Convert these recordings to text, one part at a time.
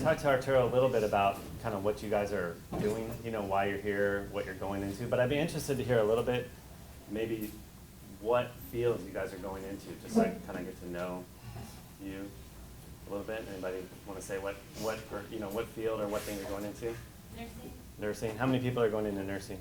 Talk to Arturo a little bit about kind of what you guys are doing, why you're here, what you're going into. But I'd be interested to hear a little bit, maybe what fields you guys are going into, just so I can kind of get to know you a little bit. Anybody want to say what field or what thing you're going into? Nursing. Nursing. How many people are going into nursing?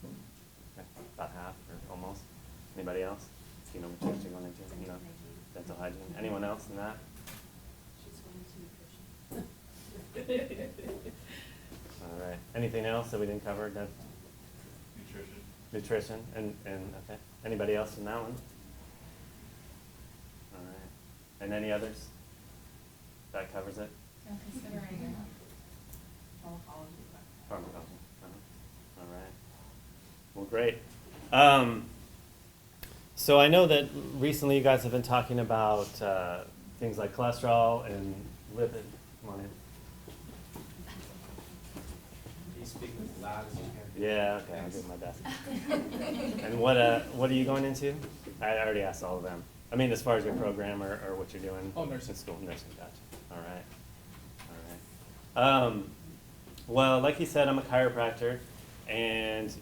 Okay, about half or almost. Anybody else? Which you're going into? Dental hygiene. Anyone else in that? All right. Anything else that we didn't cover? Nutrition. Nutrition. And okay. Anybody else in that one? All right. And any others? That covers it? I'm considering Pharmacology. Pharmacology. All right. Well, great. So I know that recently you guys have been talking about things like cholesterol and lipid. Come on in. Can you speak as loud as you can? Yeah, okay, I'll do my best. And what are you going into? I already asked all of them. I mean, as far as your program or what you're doing. Oh, nursing. In school, nursing, gotcha. All right. Well, like you said, I'm a chiropractor, and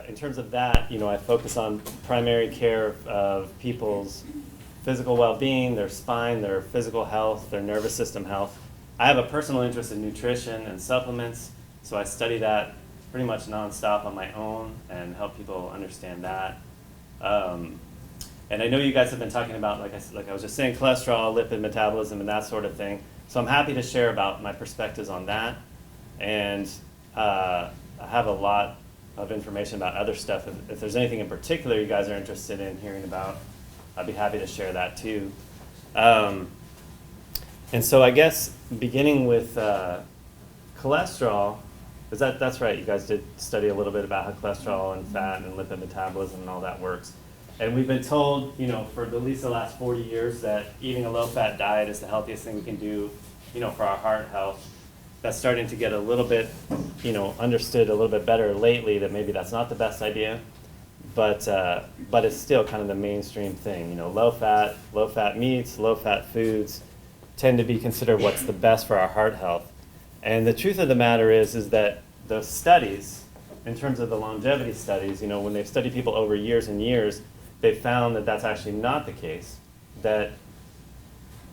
in terms of that, I focus on primary care of people's physical well-being, their spine, their physical health, their nervous system health. I have a personal interest in nutrition and supplements, so I study that pretty much nonstop on my own and help people understand that. And I know you guys have been talking about, like I was just saying, cholesterol, lipid metabolism, and that sort of thing. So I'm happy to share about my perspectives on that. And I have a lot of information about other stuff. If there's anything in particular you guys are interested in hearing about, I'd be happy to share that too. And so I guess beginning with cholesterol, because that's right, you guys did study a little bit about how cholesterol and fat and lipid metabolism and all that works. And we've been told, for at least the last 40 years that eating a low-fat diet is the healthiest thing we can do, for our heart health. That's starting to get a little bit, understood a little bit better lately, that maybe that's not the best idea. But it's still kind of the mainstream thing. Low-fat meats, low-fat foods tend to be considered what's the best for our heart health. And the truth of the matter is that the studies, in terms of the longevity studies, when they've studied people over years and years, they've found that that's actually not the case, that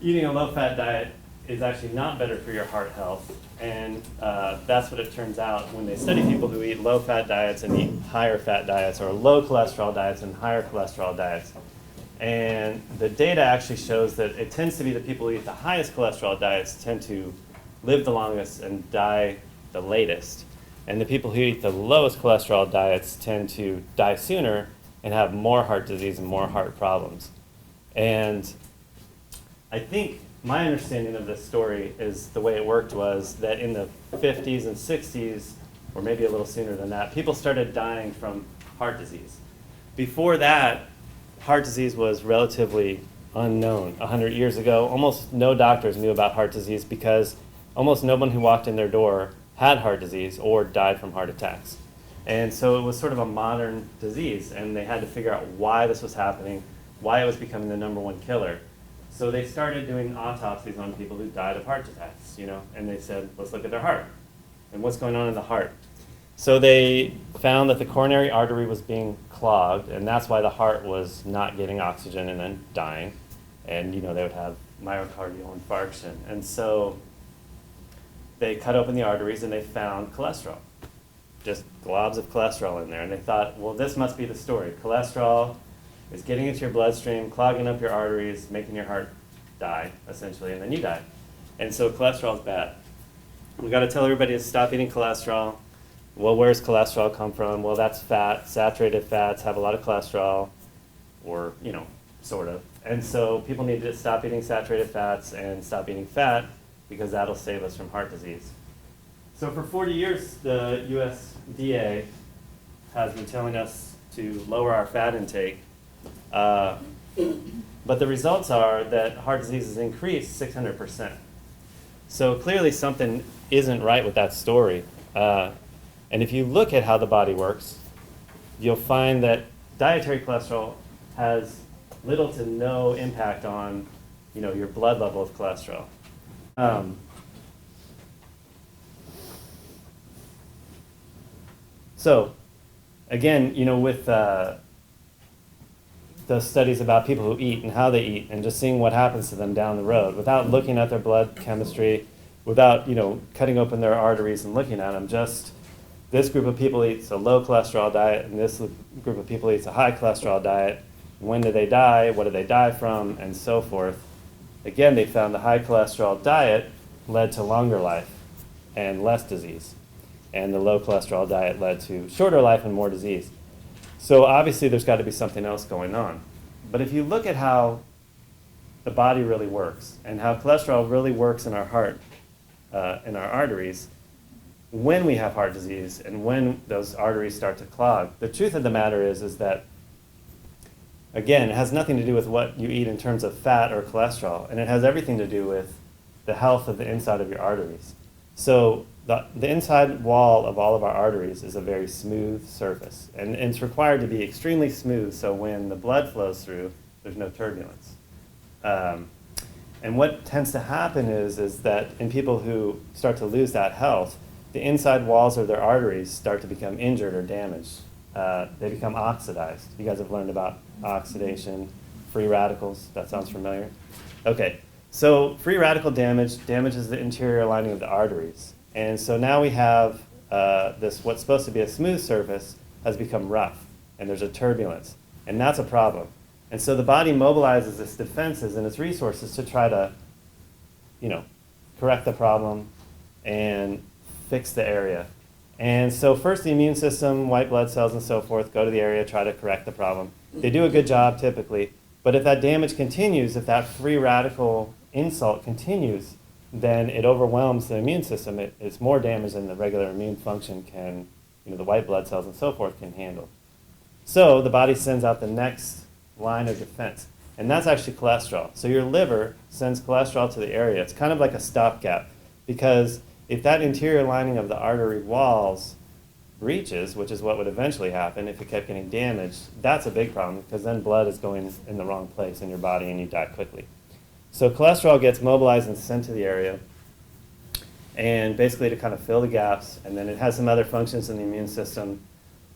eating a low-fat diet is actually not better for your heart health. And that's what it turns out when they study people who eat low-fat diets and eat higher fat diets, or low cholesterol diets and higher cholesterol diets. And the data actually shows that it tends to be the people who eat the highest cholesterol diets tend to live the longest and die the latest. And the people who eat the lowest cholesterol diets tend to die sooner and have more heart disease and more heart problems. And I think my understanding of this story is the way it worked was that in the 50s and 60s, or maybe a little sooner than that, people started dying from heart disease. Before that, heart disease was relatively unknown. 100 years ago, almost no doctors knew about heart disease because almost no one who walked in their door had heart disease or died from heart attacks. And so it was sort of a modern disease, and they had to figure out why this was happening, why it was becoming the #1 killer. So they started doing autopsies on people who died of heart attacks, and they said, let's look at their heart and what's going on in the heart. So they found that the coronary artery was being clogged, and that's why the heart was not getting oxygen and then dying. And, they would have myocardial infarction. And so they cut open the arteries and they found cholesterol, just globs of cholesterol in there. And they thought, well, this must be the story. Cholesterol is getting into your bloodstream, clogging up your arteries, making your heart die, essentially, and then you die. And so cholesterol is bad. We've got to tell everybody to stop eating cholesterol. Well, where's cholesterol come from? Well, that's fat. Saturated fats have a lot of cholesterol, or, sort of. And so people need to stop eating saturated fats and stop eating fat because that'll save us from heart disease. So for 40 years, the USDA has been telling us to lower our fat intake. But the results are that heart disease has increased 600%. So clearly something isn't right with that story. And if you look at how the body works, you'll find that dietary cholesterol has little to no impact on, your blood level of cholesterol. Um, so, again, with those studies about people who eat and how they eat and just seeing what happens to them down the road without looking at their blood chemistry, without, cutting open their arteries and looking at them, just this group of people eats a low cholesterol diet and this group of people eats a high cholesterol diet. When do they die? What do they die from? And so forth. Again, they found the high cholesterol diet led to longer life and less disease. And the low cholesterol diet led to shorter life and more disease. So obviously there's got to be something else going on. But if you look at how the body really works and how cholesterol really works in our heart, in our arteries, when we have heart disease and when those arteries start to clog, the truth of the matter is that, again, it has nothing to do with what you eat in terms of fat or cholesterol, and it has everything to do with the health of the inside of your arteries. So the inside wall of all of our arteries is a very smooth surface, and it's required to be extremely smooth so when the blood flows through, there's no turbulence. And what tends to happen is that in people who start to lose that health, the inside walls of their arteries start to become injured or damaged. They become oxidized. You guys have learned about oxidation, free radicals. That sounds familiar? Okay, so free radical damage damages the interior lining of the arteries. And so now we have this, what's supposed to be a smooth surface has become rough, and there's a turbulence. And that's a problem. And so the body mobilizes its defenses and its resources to try to, correct the problem and fix the area. And so first the immune system, white blood cells and so forth, go to the area, try to correct the problem. They do a good job typically, but if that damage continues, if that free radical insult continues, then it overwhelms the immune system. It's more damage than the regular immune function can, the white blood cells and so forth can handle. So the body sends out the next line of defense, and that's actually cholesterol. So your liver sends cholesterol to the area. It's kind of like a stopgap, because if that interior lining of the artery walls breaches, which is what would eventually happen if it kept getting damaged, that's a big problem, because then blood is going in the wrong place in your body and you die quickly. So cholesterol gets mobilized and sent to the area, and basically to kind of fill the gaps, and then it has some other functions in the immune system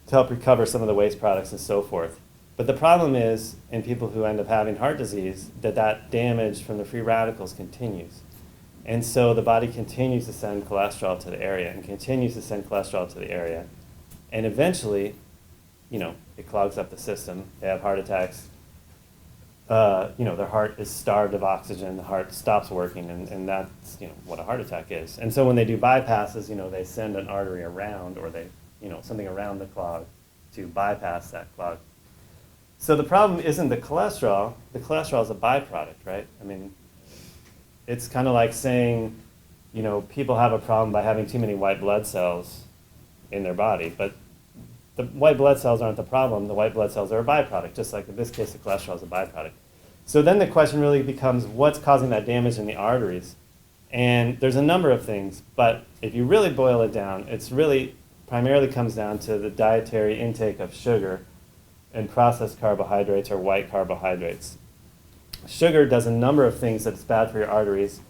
to help recover some of the waste products and so forth. But the problem is, in people who end up having heart disease, that damage from the free radicals continues. And so the body continues to send cholesterol to the area and continues to send cholesterol to the area. And eventually, it clogs up the system. They have heart attacks. Their heart is starved of oxygen. The heart stops working, and that's, what a heart attack is. And so when they do bypasses, they send an artery around, or they, something around the clog to bypass that clog. So the problem isn't the cholesterol. The cholesterol is a byproduct, right? I mean, it's kind of like saying, people have a problem by having too many white blood cells in their body, but the white blood cells aren't the problem. The white blood cells are a byproduct, just like in this case, the cholesterol is a byproduct. So then the question really becomes, what's causing that damage in the arteries? And there's a number of things, but if you really boil it down, it's really primarily comes down to the dietary intake of sugar and processed carbohydrates or white carbohydrates. Sugar does a number of things that's bad for your arteries,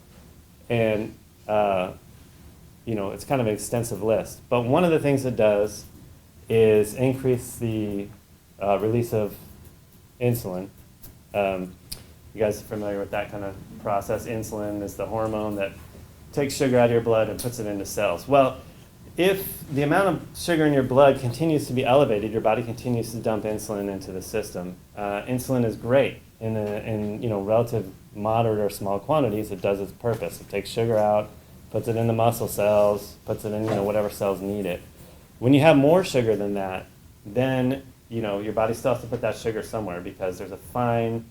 and it's kind of an extensive list. But one of the things it does is increase the release of insulin. You guys are familiar with that kind of process? Insulin is the hormone that takes sugar out of your blood and puts it into cells. Well, if the amount of sugar in your blood continues to be elevated, your body continues to dump insulin into the system. Insulin is great in relative moderate or small quantities. It does its purpose. It takes sugar out, puts it in the muscle cells, puts it in whatever cells need it. When you have more sugar than that, then your body still has to put that sugar somewhere, because there's a fine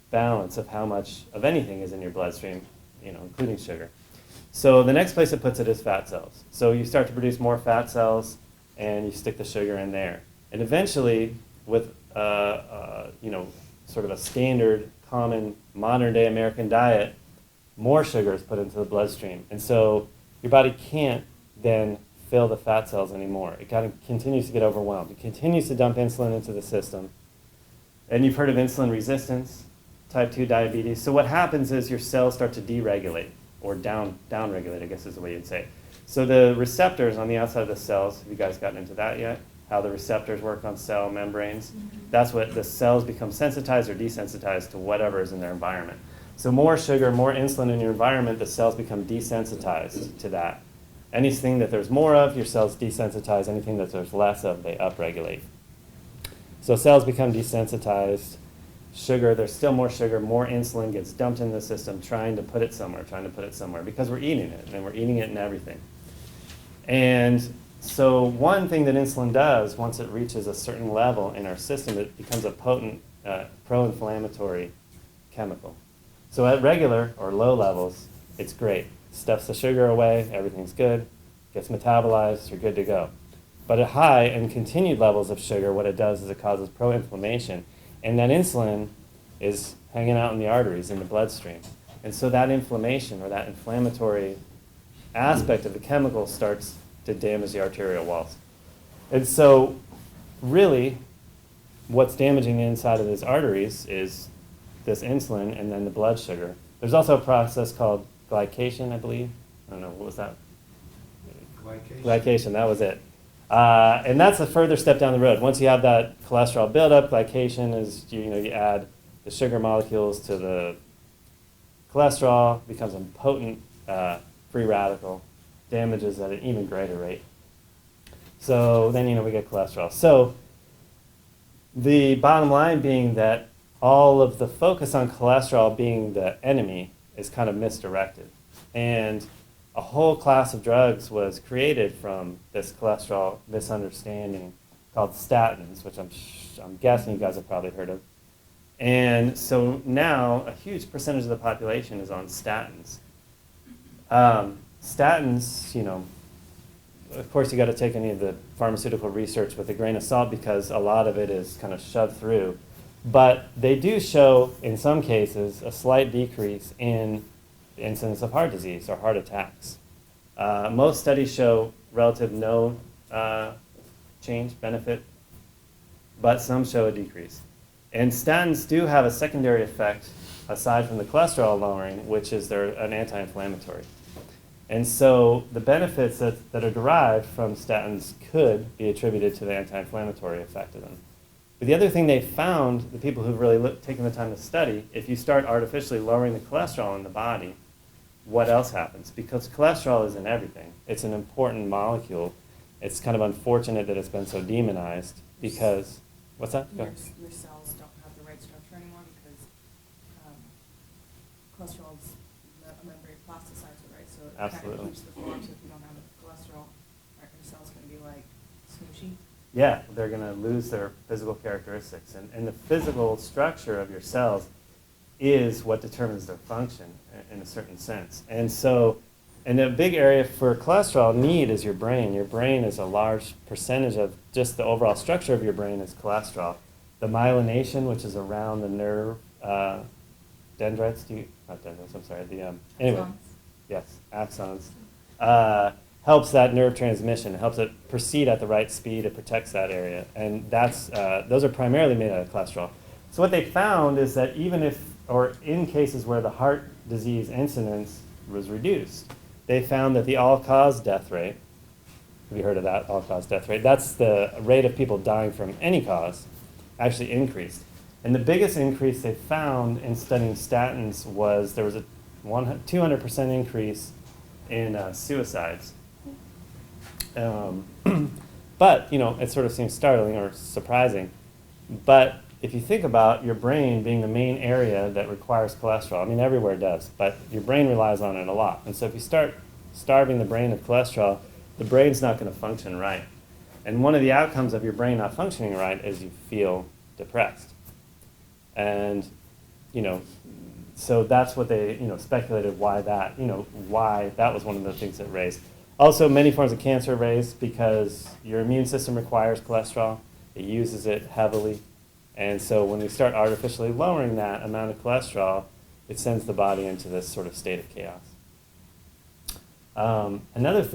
balance of how much of anything is in your bloodstream, including sugar. So the next place it puts it is fat cells. So you start to produce more fat cells, and you stick the sugar in there. And eventually, with sort of a standard, common, modern-day American diet, more sugar is put into the bloodstream. And so your body can't then fill the fat cells anymore. It kind of continues to get overwhelmed. It continues to dump insulin into the system. And you've heard of insulin resistance, type 2 diabetes. So what happens is your cells start to deregulate. or down regulate, I guess is the way you'd say it. So the receptors on the outside of the cells, have you guys gotten into that yet? How the receptors work on cell membranes? That's what the cells become sensitized or desensitized to whatever is in their environment. So more sugar, more insulin in your environment, the cells become desensitized to that. Anything that there's more of, your cells desensitize. Anything that there's less of, they upregulate. So cells become desensitized. Sugar, there's still more sugar, more insulin gets dumped in the system, trying to put it somewhere, because we're eating it, and we're eating it in everything. And so one thing that insulin does, once it reaches a certain level in our system, it becomes a potent pro-inflammatory chemical. So at regular or low levels, it's great. Stuffs the sugar away, everything's good, gets metabolized, you're good to go. But at high and continued levels of sugar, what it does is it causes pro-inflammation. And that insulin is hanging out in the arteries, in the bloodstream. And so that inflammation or that inflammatory aspect of the chemical starts to damage the arterial walls. And so really, what's damaging the inside of these arteries is this insulin and then the blood sugar. There's also a process called glycation, I believe. I don't know, what was that? Glycation, that was it. And that's a further step down the road. Once you have that cholesterol buildup, glycation is, you add the sugar molecules to the cholesterol, becomes a potent free radical, damages at an even greater rate. So then, we get cholesterol. So the bottom line being that all of the focus on cholesterol being the enemy is kind of misdirected. And a whole class of drugs was created from this cholesterol misunderstanding called statins, which I'm guessing you guys have probably heard of. And so now a huge percentage of the population is on statins. Statins, of course you got to take any of the pharmaceutical research with a grain of salt because a lot of it is kind of shoved through. But they do show, in some cases, a slight decrease in the incidence of heart disease or heart attacks. Most studies show relative no change, benefit, but some show a decrease. And statins do have a secondary effect, aside from the cholesterol lowering, which is they're an anti-inflammatory. And so the benefits that are derived from statins could be attributed to the anti-inflammatory effect of them. But the other thing they found, the people who've really taken the time to study, if you start artificially lowering the cholesterol in the body, what else happens? Because cholesterol is in everything. It's an important molecule. It's kind of unfortunate that it's been so demonized because, what's that? Your cells don't have the right structure anymore because cholesterol is a membrane plasticizer, right? So it kind Absolutely. of keeps the form. So if you don't have cholesterol, your cells going to be like smooshy. Yeah, they're going to lose their physical characteristics. And the physical structure of your cells is what determines their function in a certain sense. And so, and a big area for cholesterol need is your brain. Your brain is a large percentage of just the overall structure of your brain is cholesterol. The myelination, which is around the nerve dendrites, not dendrites, I'm sorry, anyway, Axons. yes, axons, helps that nerve transmission. It helps it proceed at the right speed. It protects that area. And those are primarily made out of cholesterol. So what they found is that even if, or in cases where the heart disease incidence was reduced, they found that the all-cause death rate, have you heard of that, all-cause death rate? That's the rate of people dying from any cause, actually increased. And the biggest increase they found in studying statins was there was a 200% increase in suicides. But, it sort of seems startling or surprising. But if you think about your brain being the main area that requires cholesterol, I mean, everywhere it does, but your brain relies on it a lot. And so if you start starving the brain of cholesterol, the brain's not going to function right. And one of the outcomes of your brain not functioning right is you feel depressed. And, so that's what they, speculated why that was one of the things that raised. Also, many forms of cancer are raised because your immune system requires cholesterol. It uses it heavily. And so when we start artificially lowering that amount of cholesterol, it sends the body into this sort of state of chaos. Another thing